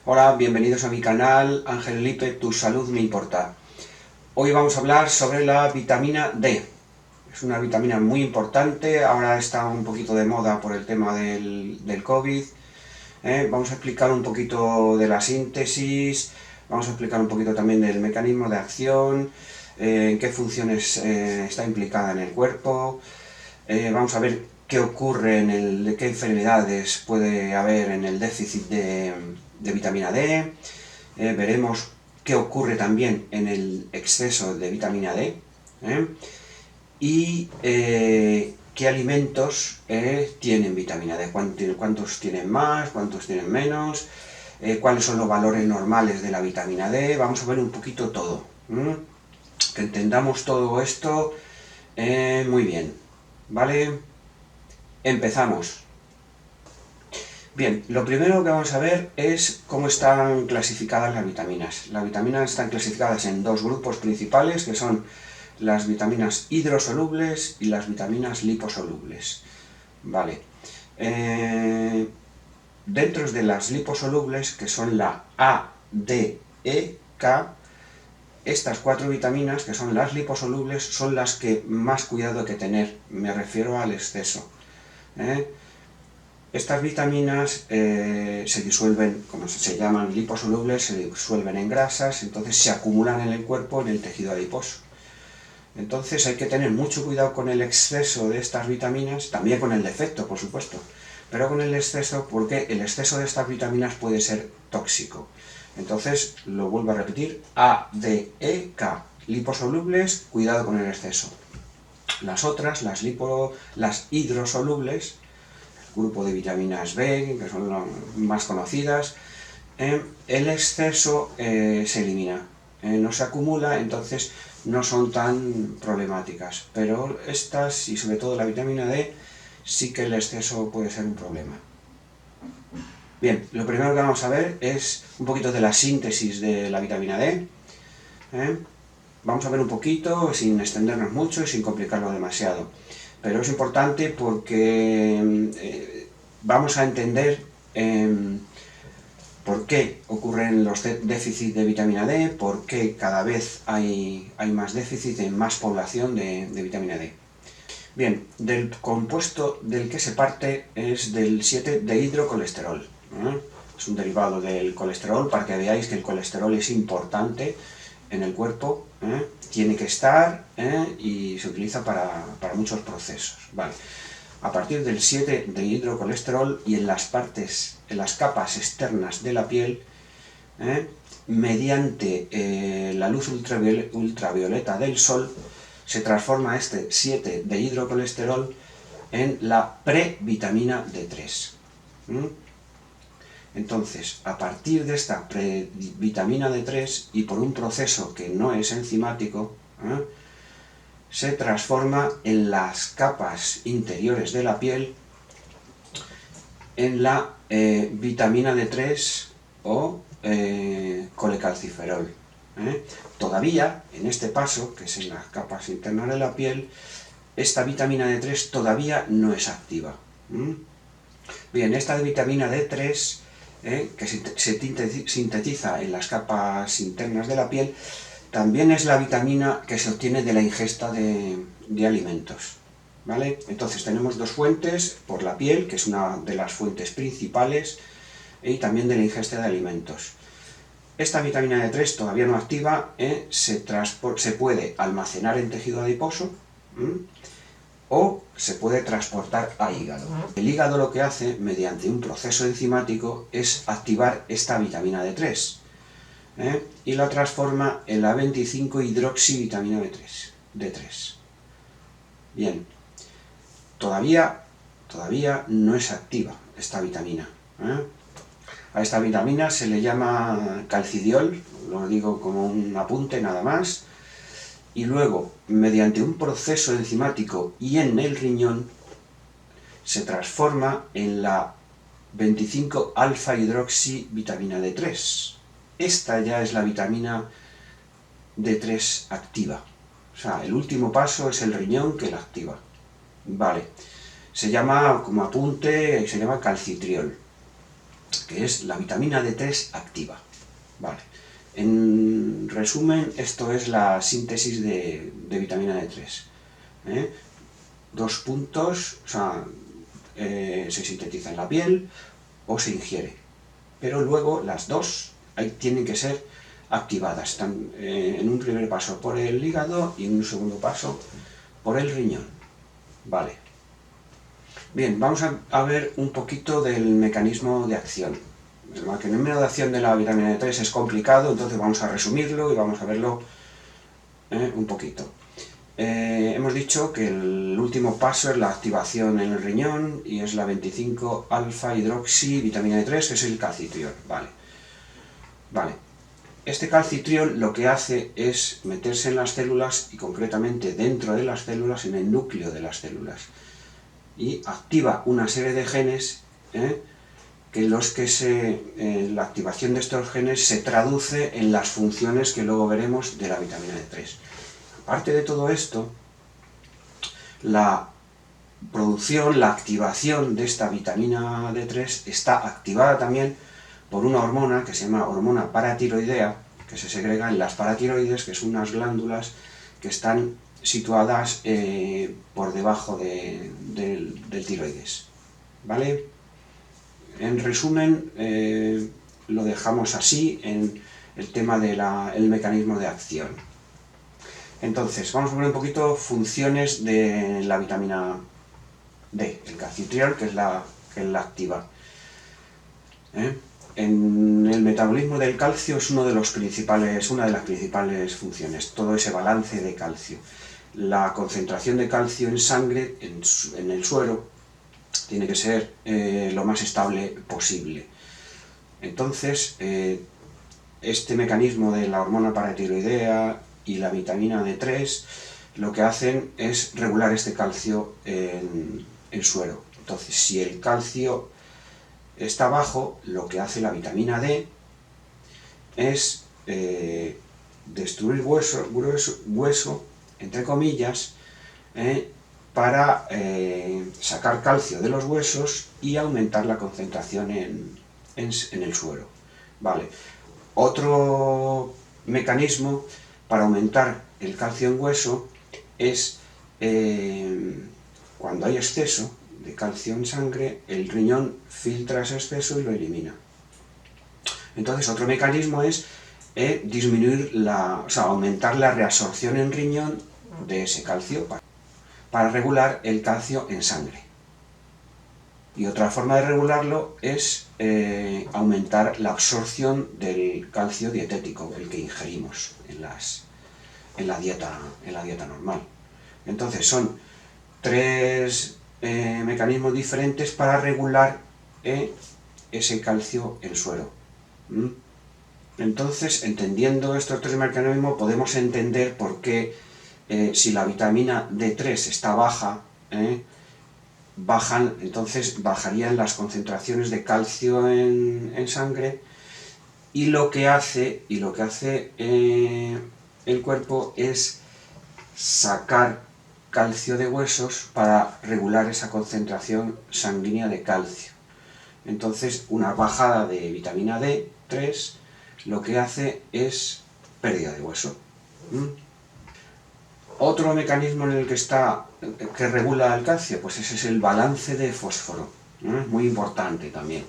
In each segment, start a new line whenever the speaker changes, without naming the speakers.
Hola, bienvenidos a mi canal Ángel Lipe, tu salud me importa. Hoy vamos a hablar sobre la vitamina D. Es una vitamina muy importante, ahora está un poquito de moda por el tema del COVID. Vamos a explicar un poquito de la síntesis, vamos a explicar un poquito también del mecanismo de acción, en qué funciones está implicada en el cuerpo. Vamos a ver qué ocurre qué enfermedades puede haber en el déficit de vitamina D. Veremos qué ocurre también en el exceso de vitamina D. Y qué alimentos tienen vitamina D, cuántos tienen más, cuántos tienen menos, cuáles son los valores normales de la vitamina D. Vamos a ver un poquito todo, que entendamos todo esto muy bien, ¿vale? Empezamos. Bien, lo primero que vamos a ver es cómo están clasificadas las vitaminas. Las vitaminas están clasificadas en dos grupos principales, que son las vitaminas hidrosolubles y las vitaminas liposolubles. Vale. Dentro de las liposolubles, que son la A, D, E, K, estas cuatro vitaminas, que son las liposolubles, son las que más cuidado hay que tener. Me refiero al exceso. Estas vitaminas se disuelven, como se llaman liposolubles, se disuelven en grasas, entonces se acumulan en el cuerpo, en el tejido adiposo. Entonces hay que tener mucho cuidado con el exceso de estas vitaminas, también con el defecto, por supuesto, pero con el exceso, porque el exceso de estas vitaminas puede ser tóxico. Entonces, lo vuelvo a repetir, A, D, E, K. Liposolubles, cuidado con el exceso. Las otras, las hidrosolubles, grupo de vitaminas B, que son las más conocidas, el exceso se elimina, no se acumula, entonces no son tan problemáticas. Pero estas, y sobre todo la vitamina D, sí que el exceso puede ser un problema. Bien, lo primero que vamos a ver es un poquito de la síntesis de la vitamina D. Vamos a ver un poquito, sin extendernos mucho y sin complicarlo demasiado. Pero es importante porque vamos a entender por qué ocurren los déficits de vitamina D, por qué cada vez hay más déficit en más población de vitamina D. Bien, del compuesto del que se parte es del 7-dehidrocolesterol. Es un derivado del colesterol, para que veáis que el colesterol es importante en el cuerpo, tiene que estar y se utiliza para muchos procesos. Vale. A partir del 7-dehidrocolesterol y en las capas externas de la piel, mediante la luz ultravioleta del sol, se transforma este 7-dehidrocolesterol en la previtamina D3. Entonces, a partir de esta previtamina D3 y por un proceso que no es enzimático, se transforma en las capas interiores de la piel en la vitamina D3 o colecalciferol. Todavía, en este paso, que es en las capas internas de la piel, esta vitamina D3 todavía no es activa. Bien, esta vitamina D3, que se sintetiza en las capas internas de la piel, también es la vitamina que se obtiene de la ingesta de alimentos. ¿Vale? Entonces tenemos dos fuentes, por la piel, que es una de las fuentes principales, y también de la ingesta de alimentos. Esta vitamina D3 todavía no activa, se puede almacenar en tejido adiposo, o se puede transportar a hígado. El hígado lo que hace, mediante un proceso enzimático, es activar esta vitamina D3 y la transforma en la 25-hidroxivitamina D3. Bien, todavía no es activa esta vitamina. A esta vitamina se le llama calcidiol, lo digo como un apunte nada más, y luego, mediante un proceso enzimático y en el riñón, se transforma en la 25-alfa-hidroxivitamina D3. Esta ya es la vitamina D3 activa. O sea, el último paso es el riñón que la activa. Vale. Se llama, como apunte, se llama calcitriol. que es la vitamina D3 activa. Vale. En resumen, esto es la síntesis de vitamina D3. Dos puntos, o sea, se sintetiza en la piel o se ingiere. Pero luego las dos tienen que ser activadas. Están en un primer paso por el hígado y en un segundo paso por el riñón. Vale. Bien, vamos a ver un poquito del mecanismo de acción. El mecanismo de acción de la vitamina D3 es complicado, entonces vamos a resumirlo y vamos a verlo un poquito. Hemos dicho que el último paso es la activación en el riñón y es la 25-alfa-hidroxi vitamina D3, que es el calcitriol. Vale. Este calcitriol lo que hace es meterse en las células y concretamente dentro de las células, en el núcleo de las células, y activa una serie de genes la activación de estos genes se traduce en las funciones que luego veremos de la vitamina D3. Aparte de todo esto, la producción, la activación de esta vitamina D3 está activada también por una hormona que se llama hormona paratiroidea, que se segrega en las paratiroides, que son unas glándulas que están situadas por debajo del tiroides. ¿Vale? En resumen, lo dejamos así en el tema del mecanismo de acción. Entonces, vamos a ver un poquito funciones de la vitamina D, el calcitriol, que es la activa. En el metabolismo del calcio es una de las principales funciones, todo ese balance de calcio. La concentración de calcio en sangre, en el suero, tiene que ser lo más estable posible. Entonces, este mecanismo de la hormona paratiroidea y la vitamina D3 lo que hacen es regular este calcio en suero. Entonces, si el calcio está bajo, lo que hace la vitamina D es destruir hueso, entre comillas, para sacar calcio de los huesos y aumentar la concentración en el suero. Vale. Otro mecanismo para aumentar el calcio en hueso es cuando hay exceso de calcio en sangre, el riñón filtra ese exceso y lo elimina. Entonces, otro mecanismo es aumentar la reabsorción en riñón de ese calcio para regular el calcio en sangre. Y otra forma de regularlo es aumentar la absorción del calcio dietético, el que ingerimos en la dieta normal. Entonces son tres mecanismos diferentes para regular ese calcio en suero. Entonces, entendiendo estos tres mecanismos, podemos entender por qué si la vitamina D3 está baja, entonces bajarían las concentraciones de calcio en sangre, y lo que hace el cuerpo es sacar calcio de huesos para regular esa concentración sanguínea de calcio. Entonces, una bajada de vitamina D3 lo que hace es pérdida de hueso. Otro mecanismo en el que regula el calcio, pues ese es el balance de fósforo, muy importante también.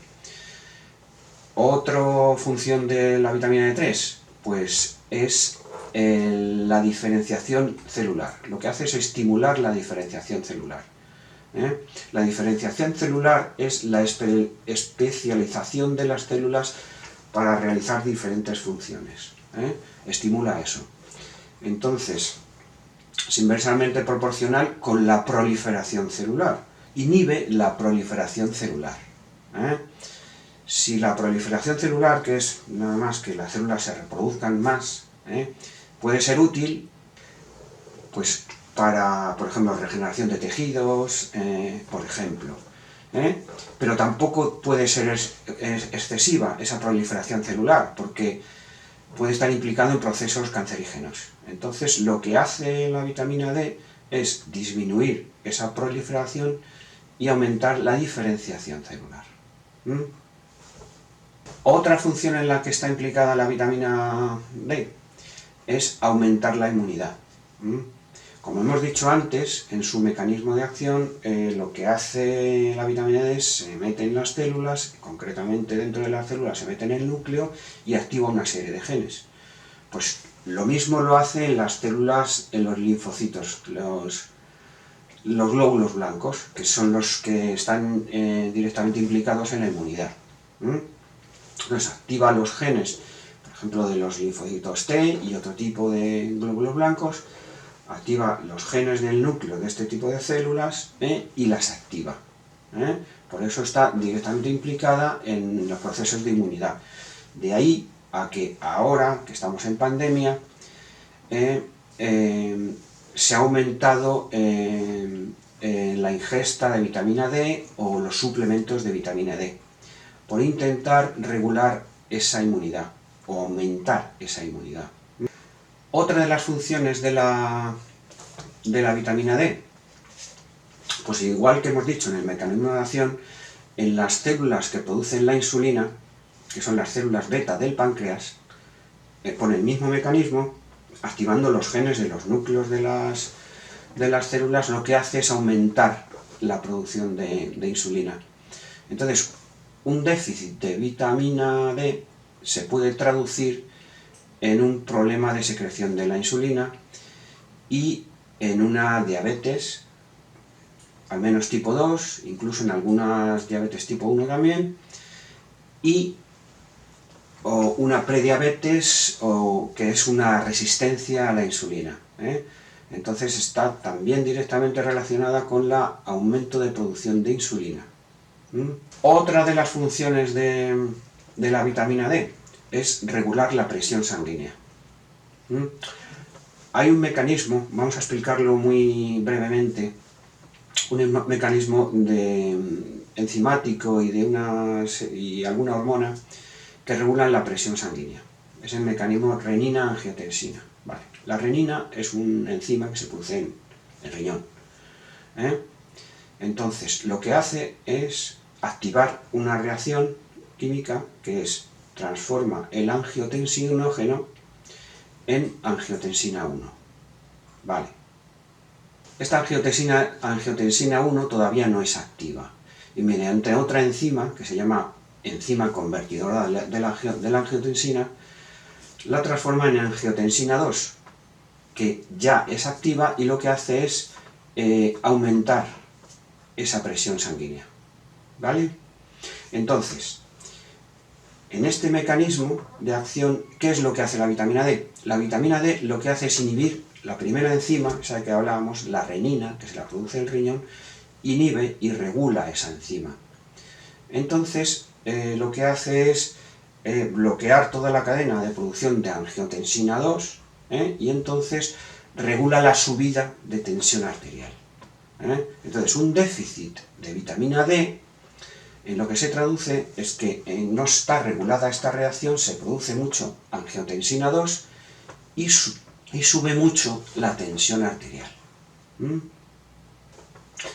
Otra función de la vitamina D3, pues es la diferenciación celular. Lo que hace es estimular la diferenciación celular. La diferenciación celular es la especialización de las células para realizar diferentes funciones. Estimula eso. Entonces, es inversamente proporcional con la proliferación celular. Inhibe la proliferación celular. Si la proliferación celular, que es nada más que las células se reproduzcan más, puede ser útil, pues para, por ejemplo, regeneración de tejidos, por ejemplo. Pero tampoco puede ser excesiva esa proliferación celular, porque puede estar implicado en procesos cancerígenos. Entonces, lo que hace la vitamina D es disminuir esa proliferación y aumentar la diferenciación celular. Otra función en la que está implicada la vitamina D es aumentar la inmunidad. Como hemos dicho antes, en su mecanismo de acción, lo que hace la vitamina D es se mete en las células, concretamente dentro de las células se mete en el núcleo y activa una serie de genes. Pues lo mismo lo hace en las células, en los linfocitos, los glóbulos blancos, que son los que están directamente implicados en la inmunidad. Entonces activa los genes, por ejemplo, de los linfocitos T y otro tipo de glóbulos blancos, activa los genes del núcleo de este tipo de células y las activa. Por eso está directamente implicada en los procesos de inmunidad. De ahí a que ahora, que estamos en pandemia, se ha aumentado la ingesta de vitamina D o los suplementos de vitamina D, por intentar regular esa inmunidad o aumentar esa inmunidad. Otra de las funciones de la vitamina D, pues igual que hemos dicho en el mecanismo de acción, en las células que producen la insulina, que son las células beta del páncreas, por el mismo mecanismo, activando los genes de los núcleos de las células, lo que hace es aumentar la producción de insulina. Entonces, un déficit de vitamina D se puede traducir en un problema de secreción de la insulina y en una diabetes, al menos tipo 2, incluso en algunas diabetes tipo 1 también, o una prediabetes, que es una resistencia a la insulina. Entonces está también directamente relacionada con el aumento de producción de insulina. Otra de las funciones de la vitamina D es regular la presión sanguínea. Hay un mecanismo, vamos a explicarlo muy brevemente, un mecanismo enzimático y alguna hormona que regulan la presión sanguínea. Es el mecanismo renina-angiotensina. Vale. La renina es un enzima que se produce en el riñón. Entonces, lo que hace es activar una reacción química que transforma el angiotensinógeno en angiotensina 1. Vale. Esta angiotensina 1 todavía no es activa y mediante otra enzima que se llama enzima convertidora de la angiotensina, la transforma en angiotensina 2, que ya es activa y lo que hace es aumentar esa presión sanguínea. ¿Vale? Entonces, en este mecanismo de acción, ¿qué es lo que hace la vitamina D? La vitamina D lo que hace es inhibir la primera enzima, esa de que hablábamos, la renina, que se la produce el riñón, inhibe y regula esa enzima. Entonces, lo que hace es bloquear toda la cadena de producción de angiotensina 2 y entonces regula la subida de tensión arterial. Entonces, un déficit de vitamina D en lo que se traduce es que no está regulada esta reacción, se produce mucho angiotensina 2 y sube mucho la tensión arterial.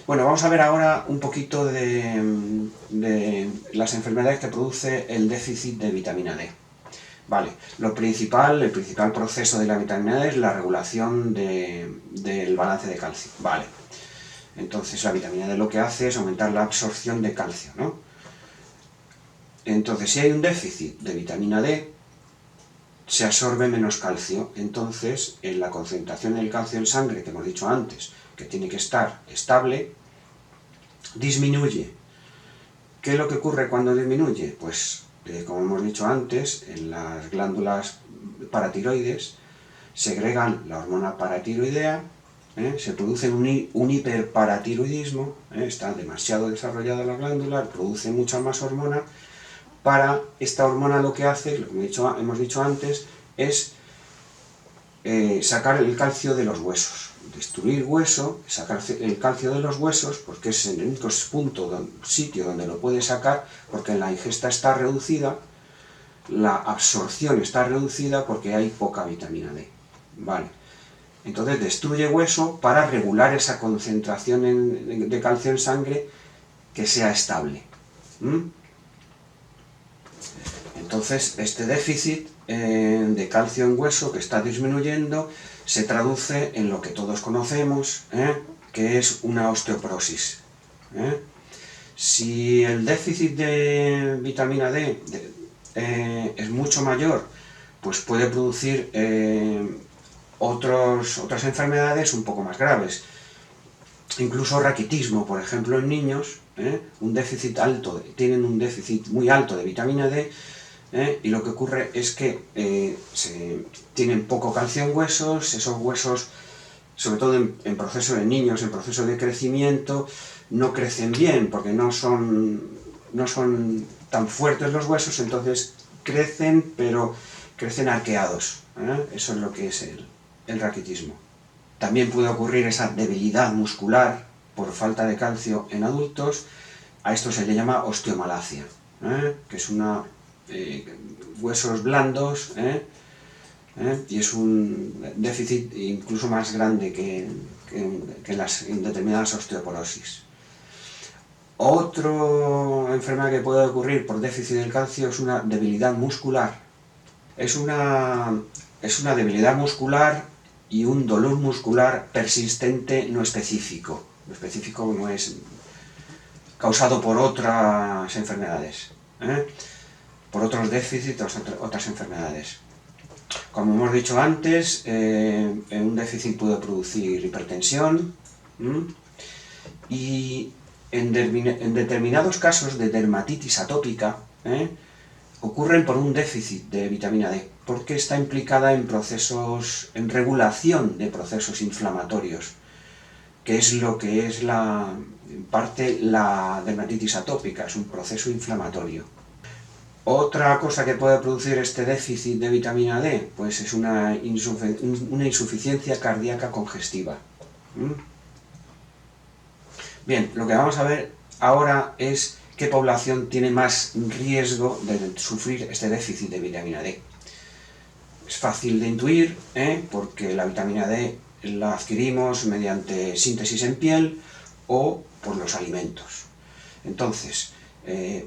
Bueno, vamos a ver ahora un poquito de las enfermedades que produce el déficit de vitamina D. Vale, el principal proceso de la vitamina D es la regulación del balance de calcio. Vale, entonces la vitamina D lo que hace es aumentar la absorción de calcio, ¿no? Entonces, si hay un déficit de vitamina D, se absorbe menos calcio, entonces en la concentración del calcio en sangre, que hemos dicho antes, que tiene que estar estable, disminuye. ¿Qué es lo que ocurre cuando disminuye? Pues, como hemos dicho antes, en las glándulas paratiroides segregan la hormona paratiroidea, se produce un hiperparatiroidismo, está demasiado desarrollada la glándula, produce mucha más hormona. Para esta hormona lo que hace, lo que hemos dicho antes, es sacar el calcio de los huesos, destruir hueso, sacar el calcio de los huesos, porque es el único sitio donde lo puede sacar, porque la ingesta está reducida, la absorción está reducida porque hay poca vitamina D. Vale. Entonces destruye hueso para regular esa concentración de calcio en sangre que sea estable. Entonces, este déficit de calcio en hueso que está disminuyendo se traduce en lo que todos conocemos, que es una osteoporosis. Si el déficit de vitamina D es mucho mayor, pues puede producir otras enfermedades un poco más graves. Incluso raquitismo, por ejemplo, en niños, tienen un déficit muy alto de vitamina D, y lo que ocurre es que tienen poco calcio en huesos, esos huesos, sobre todo en proceso de niños, en proceso de crecimiento, no crecen bien porque no son tan fuertes los huesos, entonces crecen, pero crecen arqueados. Eso es lo que es el raquitismo. También puede ocurrir esa debilidad muscular por falta de calcio en adultos. A esto se le llama osteomalacia, que es huesos blandos, y es un déficit incluso más grande que en determinadas osteoporosis. Otra enfermedad que puede ocurrir por déficit del calcio es una debilidad muscular. Es una debilidad muscular y un dolor muscular persistente no específico. Lo específico no es causado por otras enfermedades, por otros déficits, otras enfermedades. Como hemos dicho antes, un déficit puede producir hipertensión, y en determinados casos de dermatitis atópica ocurren por un déficit de vitamina D, porque está implicada en regulación de procesos inflamatorios, que es lo que es en parte la dermatitis atópica, es un proceso inflamatorio. Otra cosa que puede producir este déficit de vitamina D, pues es una insuficiencia cardíaca congestiva. Bien, lo que vamos a ver ahora es qué población tiene más riesgo de sufrir este déficit de vitamina D. Es fácil de intuir, porque la vitamina D la adquirimos mediante síntesis en piel o por los alimentos. Entonces,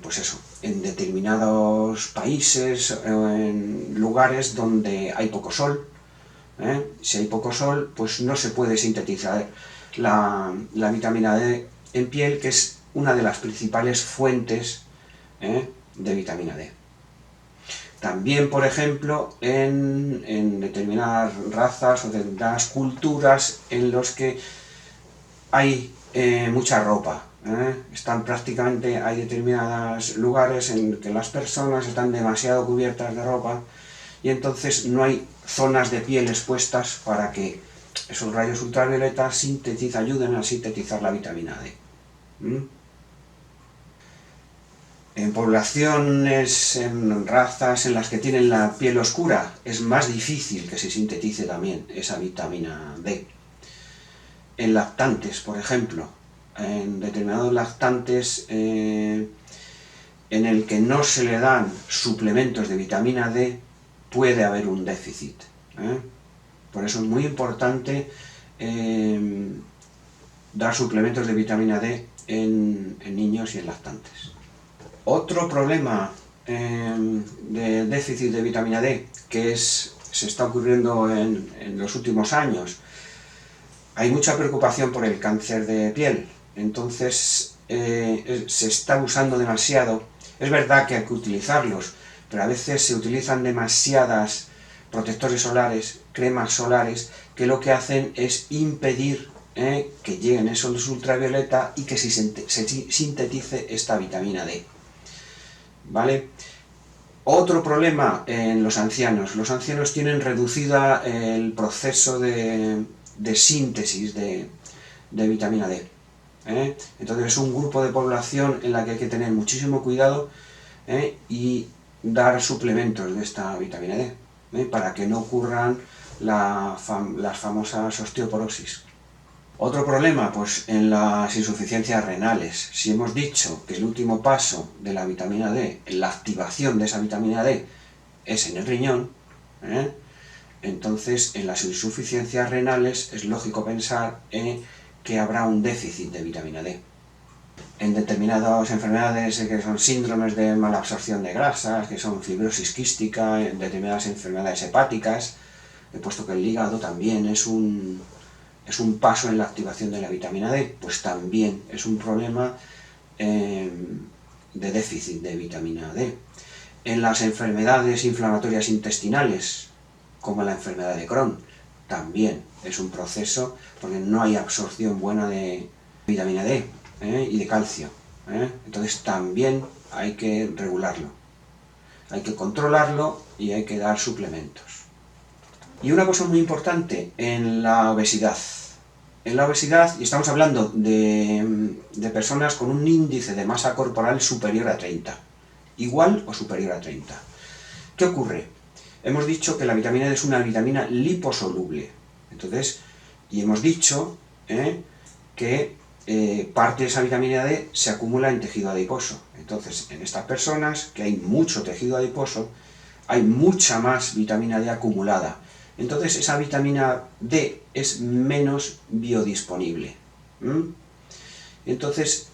pues eso, en determinados países o en lugares donde hay poco sol, si hay poco sol, pues no se puede sintetizar la vitamina D en piel, que es una de las principales fuentes de vitamina D. También, por ejemplo, en determinadas razas o determinadas culturas en los que hay mucha ropa. Hay determinados lugares en que las personas están demasiado cubiertas de ropa y entonces no hay zonas de piel expuestas para que esos rayos ultravioletas ayuden a sintetizar la vitamina D. En poblaciones, en razas en las que tienen la piel oscura, es más difícil que se sintetice también esa vitamina D. En lactantes, por ejemplo, en determinados lactantes en el que no se le dan suplementos de vitamina D, puede haber un déficit. Por eso es muy importante dar suplementos de vitamina D en niños y en lactantes. Otro problema de déficit de vitamina D que se está ocurriendo en los últimos años, hay mucha preocupación por el cáncer de piel, entonces se está usando demasiado. Es verdad que hay que utilizarlos, pero a veces se utilizan demasiadas protectores solares, cremas solares, que lo que hacen es impedir que lleguen esos ultravioleta y que se sintetice esta vitamina D. ¿Vale? Otro problema en los ancianos. Los ancianos tienen reducida el proceso de síntesis de vitamina D. Entonces es un grupo de población en la que hay que tener muchísimo cuidado y dar suplementos de esta vitamina D para que no ocurran las famosas osteoporosis. Otro problema, pues en las insuficiencias renales. Si hemos dicho que el último paso de la vitamina D, la activación de esa vitamina D, es en el riñón, entonces en las insuficiencias renales es lógico pensar que habrá un déficit de vitamina D. en determinadas enfermedades que son síndromes de mala absorción de grasas, que son fibrosis quística, en determinadas enfermedades hepáticas, puesto que el hígado también es un paso en la activación de la vitamina D, pues también es un problema de déficit de vitamina D. En las enfermedades inflamatorias intestinales, como la enfermedad de Crohn, también es un proceso porque no hay absorción buena de vitamina D y de calcio. Entonces también hay que regularlo, hay que controlarlo y hay que dar suplementos. Y una cosa muy importante en la obesidad. En la obesidad, y estamos hablando de personas con un índice de masa corporal superior a 30, igual o superior a 30. ¿Qué ocurre? Hemos dicho que la vitamina D es una vitamina liposoluble. Entonces, y hemos dicho que parte de esa vitamina D se acumula en tejido adiposo. Entonces, en estas personas, que hay mucho tejido adiposo, hay mucha más vitamina D acumulada. Entonces, esa vitamina D es menos biodisponible. Entonces,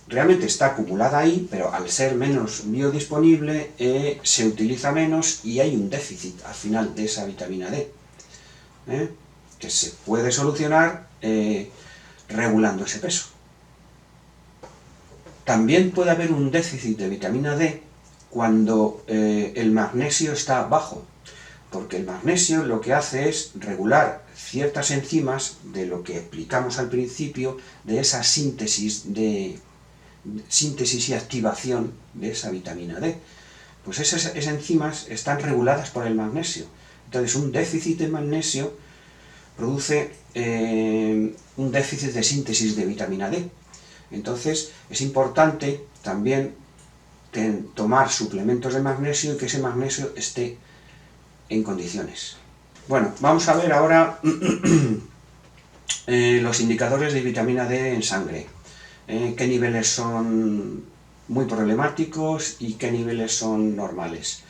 realmente está acumulada ahí, pero al ser menos biodisponible, se utiliza menos y hay un déficit al final de esa vitamina D, que se puede solucionar regulando ese peso. También puede haber un déficit de vitamina D cuando el magnesio está bajo, porque el magnesio lo que hace es regular ciertas enzimas de lo que explicamos al principio, de esa síntesis y activación de esa vitamina D. Pues esas enzimas están reguladas por el magnesio. Entonces un déficit de magnesio produce un déficit de síntesis de vitamina D. Entonces es importante también tomar suplementos de magnesio y que ese magnesio esté en condiciones. Bueno, vamos a ver ahora los indicadores de vitamina D en sangre. Qué niveles son muy problemáticos y qué niveles son normales.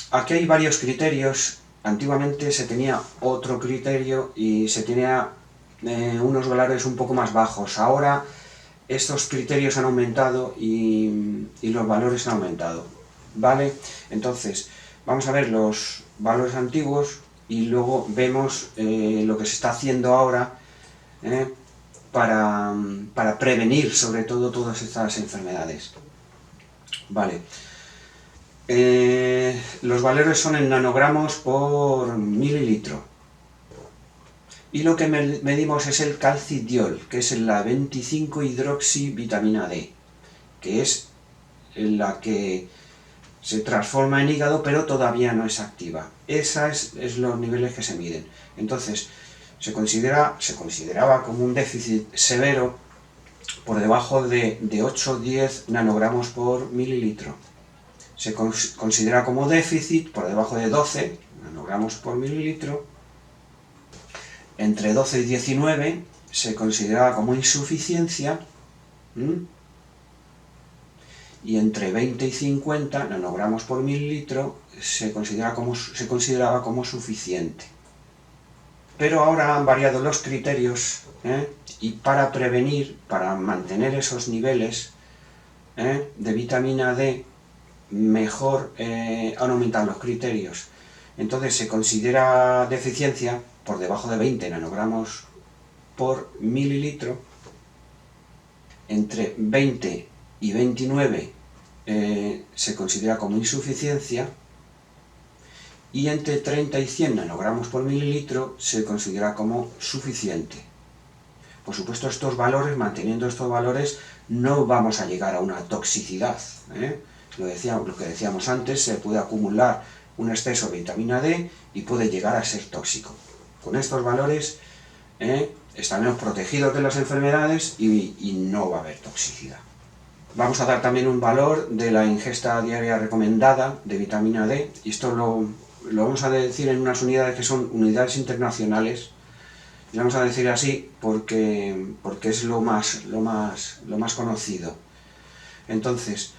Aquí hay varios criterios. Antiguamente se tenía otro criterio y se tenía unos valores un poco más bajos. Ahora estos criterios han aumentado y los valores han aumentado, ¿vale? Entonces, vamos a ver los valores antiguos y luego vemos lo que se está haciendo ahora para prevenir sobre todo todas estas enfermedades. Vale. Los valores son en nanogramos por mililitro. Y lo que medimos es el calcidiol, que es la 25-hidroxivitamina D, que es la que se transforma en hígado, pero todavía no es activa. Esos es los niveles que se miden. Entonces, se consideraba como un déficit severo por debajo de 8-10 nanogramos por mililitro. Se considera como déficit por debajo de 12 nanogramos por mililitro. Entre 12 y 19 se consideraba como insuficiencia. Y entre 20 y 50 nanogramos por mililitro se consideraba como suficiente. Pero ahora han variado los criterios y para prevenir, para mantener esos niveles de vitamina D, mejor han aumentado los criterios. Entonces se considera deficiencia por debajo de 20 nanogramos por mililitro. Entre 20 y 29 se considera como insuficiencia y entre 30 y 100 nanogramos por mililitro se considera como suficiente. Por supuesto, estos valores, manteniendo estos valores, no vamos a llegar a una toxicidad. Lo que decíamos antes, se puede acumular un exceso de vitamina D y puede llegar a ser tóxico. Con estos valores estaremos protegidos de las enfermedades y no va a haber toxicidad. Vamos a dar también un valor de la ingesta diaria recomendada de vitamina D, y esto lo vamos a decir en unas unidades que son unidades internacionales, y vamos a decir así porque es lo más conocido. Entonces,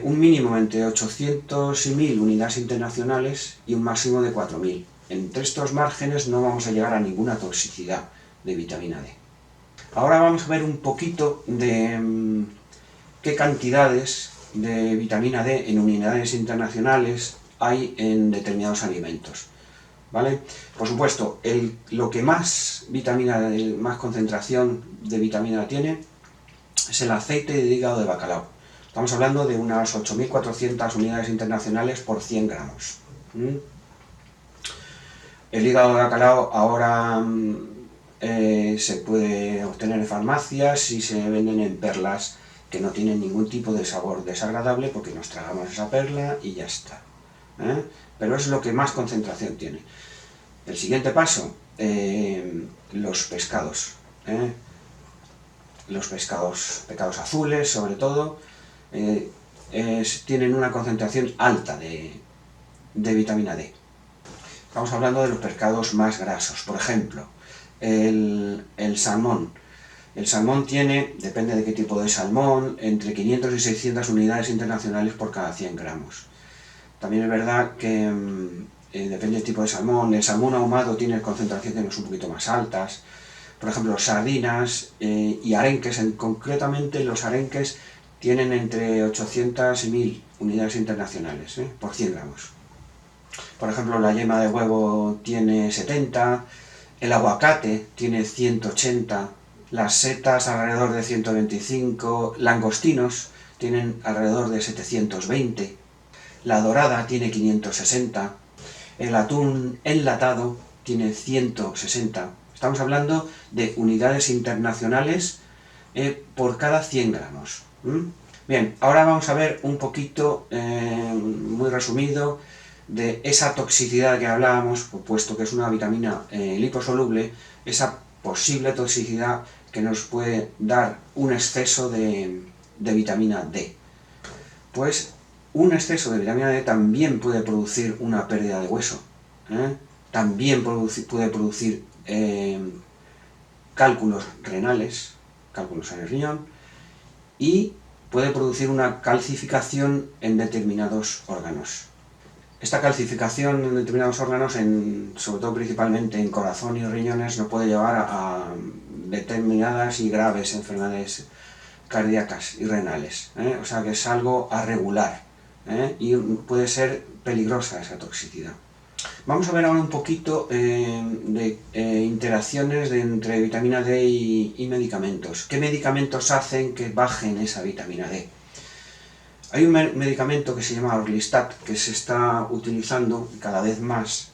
un mínimo entre 800 y 1000 unidades internacionales y un máximo de 4000. Entre estos márgenes no vamos a llegar a ninguna toxicidad de vitamina D. Ahora vamos a ver un poquito de qué cantidades de vitamina D en unidades internacionales hay en determinados alimentos, ¿vale? Por supuesto, lo que más más concentración de vitamina D tiene es el aceite de hígado de bacalao. Estamos hablando de unas 8.400 unidades internacionales por 100 gramos. El hígado de bacalao ahora se puede obtener en farmacias y se venden en perlas que no tienen ningún tipo de sabor desagradable porque nos tragamos esa perla y ya está. Pero es lo que más concentración tiene. El siguiente paso, los pescados. Los pescados azules, sobre todo, tienen una concentración alta de vitamina D. Estamos hablando de los pescados más grasos. Por ejemplo, el salmón. El salmón tiene, depende de qué tipo de salmón, entre 500 y 600 unidades internacionales por cada 100 gramos. También es verdad que depende del tipo de salmón. El salmón ahumado tiene concentraciones un poquito más altas. Por ejemplo, sardinas y arenques, concretamente los arenques tienen entre 800 y 1000 unidades internacionales por 100 gramos. Por ejemplo, la yema de huevo tiene 70, el aguacate tiene 180, las setas alrededor de 125, langostinos tienen alrededor de 720, la dorada tiene 560, el atún enlatado tiene 160. Estamos hablando de unidades internacionales por cada 100 gramos. Bien, ahora vamos a ver un poquito, muy resumido, de esa toxicidad que hablábamos, puesto que es una vitamina liposoluble, esa posible toxicidad que nos puede dar un exceso de vitamina D. Pues un exceso de vitamina D también puede producir una pérdida de hueso, también puede producir cálculos renales, cálculos en el riñón, y puede producir una calcificación en determinados órganos. Esta calcificación en determinados órganos, sobre todo principalmente en corazón y riñones, nos puede llevar a determinadas y graves enfermedades cardíacas y renales. O sea que es algo a regular y puede ser peligrosa esa toxicidad. Vamos a ver ahora un poquito de interacciones entre vitamina D y medicamentos. ¿Qué medicamentos hacen que bajen esa vitamina D? Hay un medicamento que se llama Orlistat que se está utilizando cada vez más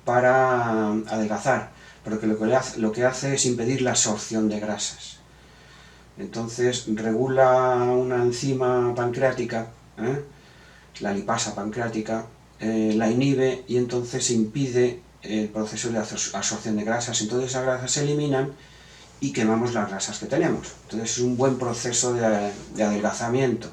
para adelgazar, pero que lo que hace es impedir la absorción de grasas. Entonces regula una enzima pancreática, la lipasa pancreática, la inhibe y entonces impide el proceso de absorción de grasas. Entonces esas grasas se eliminan y quemamos las grasas que tenemos. Entonces es un buen proceso de adelgazamiento.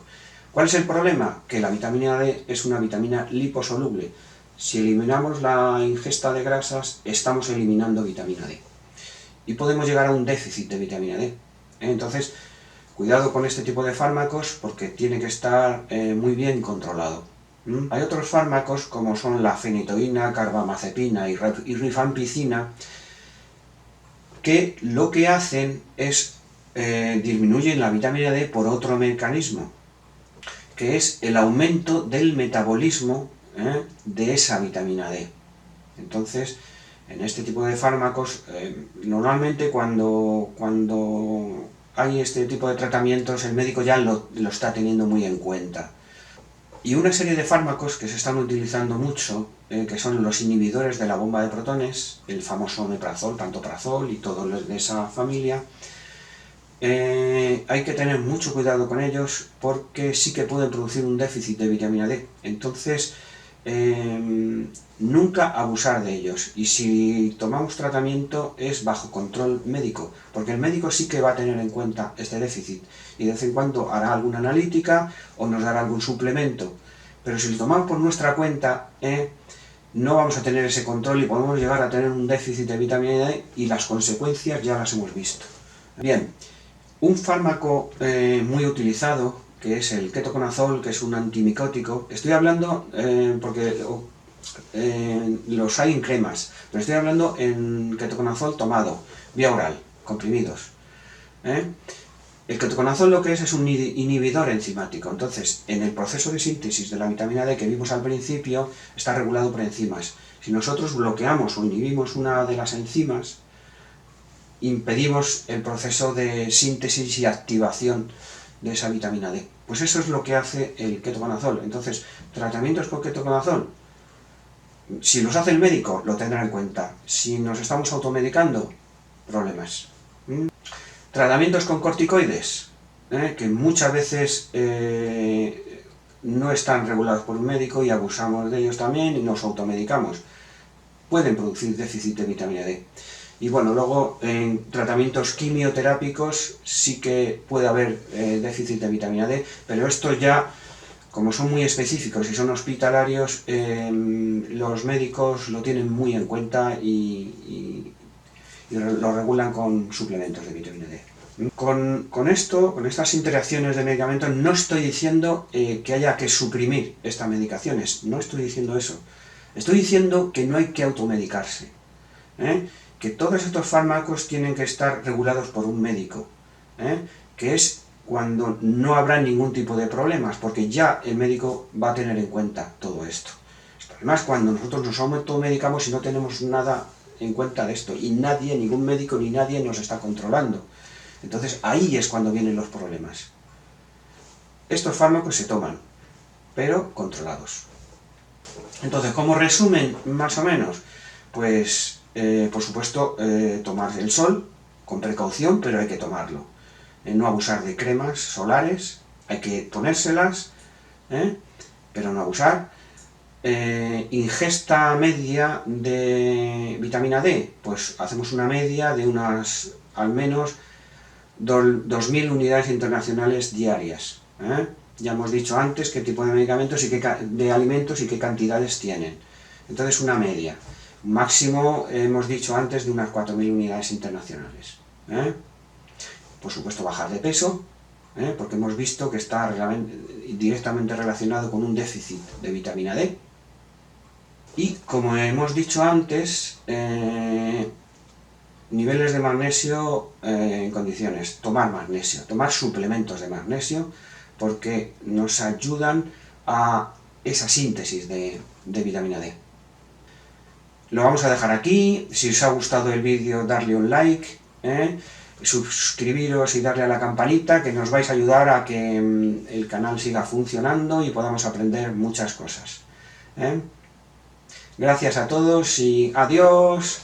¿Cuál es el problema? Que la vitamina D es una vitamina liposoluble. Si eliminamos la ingesta de grasas, estamos eliminando vitamina D. Y podemos llegar a un déficit de vitamina D. Entonces, cuidado con este tipo de fármacos porque tiene que estar muy bien controlado. Hay otros fármacos como son la fenitoína, carbamazepina y rifampicina que lo que hacen es disminuyen la vitamina D por otro mecanismo, que es el aumento del metabolismo de esa vitamina D. Entonces, en este tipo de fármacos, normalmente cuando hay este tipo de tratamientos, el médico ya lo está teniendo muy en cuenta. Y una serie de fármacos que se están utilizando mucho, que son los inhibidores de la bomba de protones, el famoso omeprazol, pantoprazol y todo lo de esa familia, hay que tener mucho cuidado con ellos porque sí que pueden producir un déficit de vitamina D. Entonces, nunca abusar de ellos. Y si tomamos tratamiento es bajo control médico, porque el médico sí que va a tener en cuenta este déficit y de vez en cuando hará alguna analítica o nos dará algún suplemento. Pero si lo tomamos por nuestra cuenta, no vamos a tener ese control y podemos llegar a tener un déficit de vitamina D y las consecuencias ya las hemos visto. Bien. Un fármaco muy utilizado, que es el ketoconazol, que es un antimicótico. Estoy hablando porque los hay en cremas, pero estoy hablando en ketoconazol tomado, vía oral, comprimidos. ¿eh? El ketoconazol lo que es un inhibidor enzimático, entonces en el proceso de síntesis de la vitamina D que vimos al principio está regulado por enzimas. Si nosotros bloqueamos o inhibimos una de las enzimas, impedimos el proceso de síntesis y activación de esa vitamina D. Pues eso es lo que hace el ketoconazol. Entonces, tratamientos con ketoconazol, si los hace el médico, lo tendrá en cuenta. Si nos estamos automedicando, problemas. Tratamientos con corticoides, que muchas veces no están regulados por un médico y abusamos de ellos también y nos automedicamos. Pueden producir déficit de vitamina D. Y bueno, luego en tratamientos quimioterápicos sí que puede haber déficit de vitamina D, pero esto ya, como son muy específicos y son hospitalarios, los médicos lo tienen muy en cuenta y lo regulan con suplementos de vitamina D. Con estas interacciones de medicamentos, no estoy diciendo que haya que suprimir estas medicaciones, no estoy diciendo eso. Estoy diciendo que no hay que automedicarse, que todos estos fármacos tienen que estar regulados por un médico, que es cuando no habrá ningún tipo de problemas, porque ya el médico va a tener en cuenta todo esto. Además, cuando nosotros nos automedicamos y no tenemos nada en cuenta de esto, y nadie, ningún médico ni nadie nos está controlando. Entonces ahí es cuando vienen los problemas. Estos fármacos se toman, pero controlados. Entonces, como resumen, más o menos, pues, por supuesto, tomar el sol con precaución, pero hay que tomarlo. No abusar de cremas solares, hay que ponérselas, pero no abusar. Ingesta media de vitamina D, pues hacemos una media de unas, al menos, 2.000 unidades internacionales diarias. Ya hemos dicho antes qué tipo de medicamentos y de alimentos y qué cantidades tienen. Entonces una media. Máximo hemos dicho antes de unas 4.000 unidades internacionales. Por supuesto bajar de peso, porque hemos visto que está directamente relacionado con un déficit de vitamina D. Y como hemos dicho antes, niveles de magnesio en condiciones, tomar magnesio, tomar suplementos de magnesio, porque nos ayudan a esa síntesis de vitamina D. Lo vamos a dejar aquí. Si os ha gustado el vídeo, darle un like, suscribiros y darle a la campanita, que nos vais a ayudar a que el canal siga funcionando y podamos aprender muchas cosas. Gracias a todos y adiós.